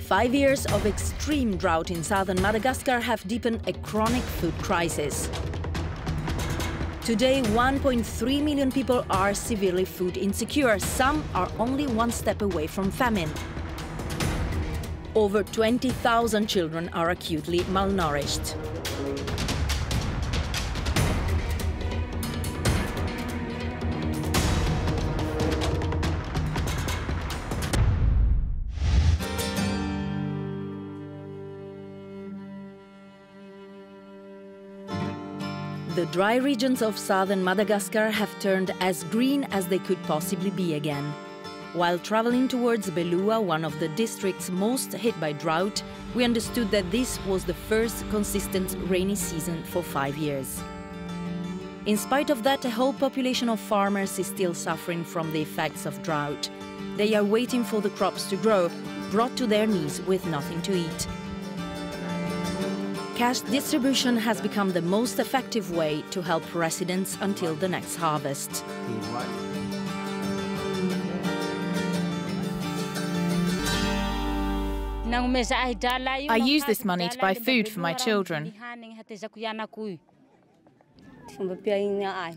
5 years of extreme drought in southern Madagascar have deepened a chronic food crisis. Today, 1.3 million people are severely food insecure. Some are only one step away from famine. Over 20,000 children are acutely malnourished. The dry regions of southern Madagascar have turned as green as they could possibly be again. While traveling towards Belua, one of the districts most hit by drought, we understood that this was the first consistent rainy season for 5 years. In spite of that, a whole population of farmers is still suffering from the effects of drought. They are waiting for the crops to grow, brought to their knees with nothing to eat. Cash distribution has become the most effective way to help residents until the next harvest. I use this money to buy food for my children.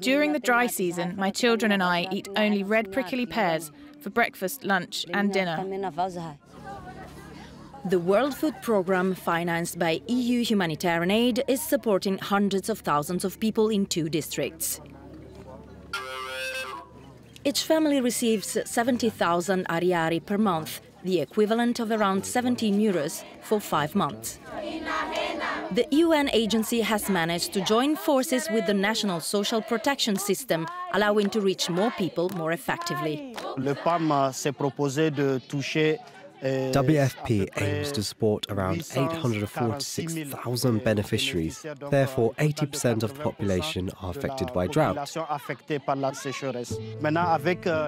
During the dry season, my children and I eat only red prickly pears for breakfast, lunch and dinner. The World Food Programme, financed by EU humanitarian aid, is supporting hundreds of thousands of people in 2 districts. Each family receives 70,000 ariary per month, the equivalent of around 17 euros for 5 months. The UN agency has managed to join forces with the national social protection system, allowing to reach more people more effectively. Le PAM s'est proposé de toucher WFP aims to support around 846,000 beneficiaries. Therefore, 80% of the population are affected by drought.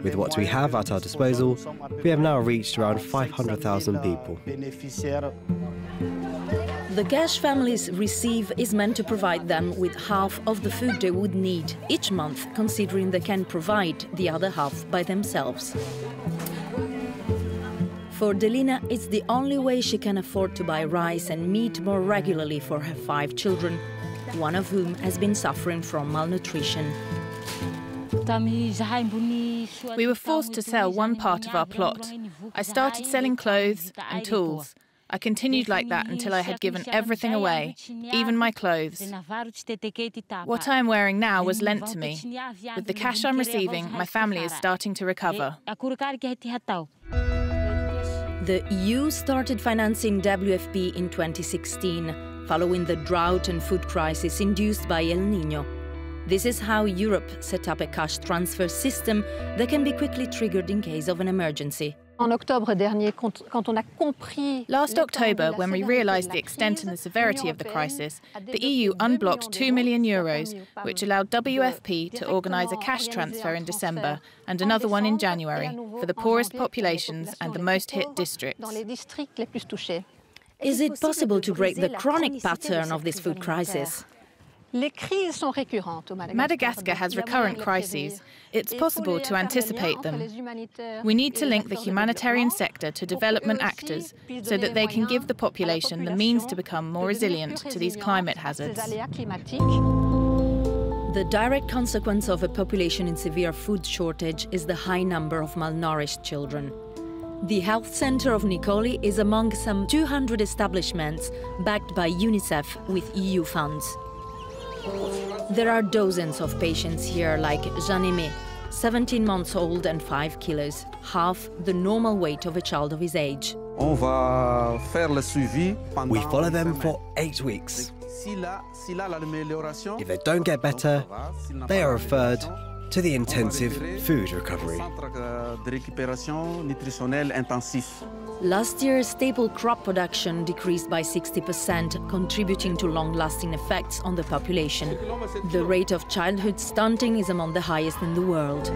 With what we have at our disposal, we have now reached around 500,000 people. The cash families receive is meant to provide them with half of the food they would need each month, considering they can provide the other half by themselves. For Delina, it's the only way she can afford to buy rice and meat more regularly for her 5 children, one of whom has been suffering from malnutrition. We were forced to sell one part of our plot. I started selling clothes and tools. I continued like that until I had given everything away, even my clothes. What I am wearing now was lent to me. With the cash I'm receiving, my family is starting to recover. The EU started financing WFP in 2016, following the drought and food crisis induced by El Niño. This is how Europe set up a cash transfer system that can be quickly triggered in case of an emergency. Last October, when we realised the extent and the severity of the crisis, the EU unblocked €2 million, which allowed WFP to organise a cash transfer in December and another one in January for the poorest populations and the most hit districts. Is it possible to break the chronic pattern of this food crisis? Madagascar has recurrent crises. It's possible to anticipate them. We need to link the humanitarian sector to development actors so that they can give the population the means to become more resilient to these climate hazards. The direct consequence of a population in severe food shortage is the high number of malnourished children. The health center of Nicoli is among some 200 establishments backed by UNICEF with EU funds. There are dozens of patients here, like Jean-Aimé, 17 months old and 5 kilos, half the normal weight of a child of his age. We follow them for 8 weeks. If they don't get better, they are referred to the intensive food recovery. Last year, staple crop production decreased by 60%, contributing to long-lasting effects on the population. The rate of childhood stunting is among the highest in the world.